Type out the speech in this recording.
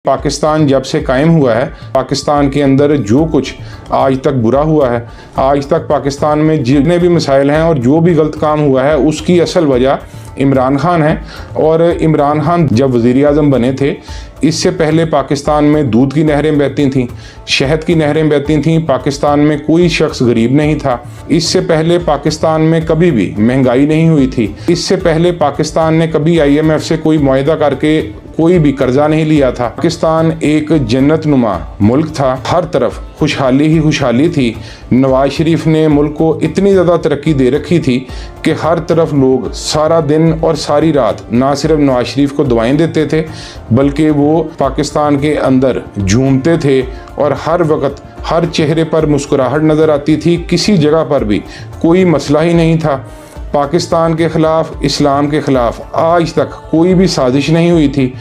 पाकिस्तान जब से कायम हुआ है, पाकिस्तान के अंदर जो कुछ आज तक बुरा हुआ है, आज तक पाकिस्तान में जितने भी मसाइल हैं और जो भी गलत काम हुआ है, उसकी असल वजह इमरान खान है। और इमरान खान जब वज़ीर आज़म बने थे, इससे पहले पाकिस्तान में दूध की नहरें बहती थीं, शहद की नहरें बहती थीं, पाकिस्तान में कोई शख्स गरीब नहीं था। इससे पहले पाकिस्तान में कभी भी महंगाई नहीं हुई थी। इससे पहले पाकिस्तान ने कभी IMF से कोई मुआहदा करके कोई भी कर्जा नहीं लिया था। पाकिस्तान एक जन्नत नुमा मुल्क था, हर तरफ खुशहाली ही खुशहाली थी। नवाज शरीफ ने मुल्क को इतनी ज़्यादा तरक्की दे रखी थी कि हर तरफ लोग सारा दिन और सारी रात ना सिर्फ नवाज शरीफ को दुआएं देते थे, बल्कि वो पाकिस्तान के अंदर झूमते थे और हर वक्त हर चेहरे पर मुस्कुराहट नज़र आती थी। किसी जगह पर भी कोई मसला ही नहीं था। पाकिस्तान के ख़िलाफ़, इस्लाम के ख़िलाफ़ आज तक कोई भी साजिश नहीं हुई थी।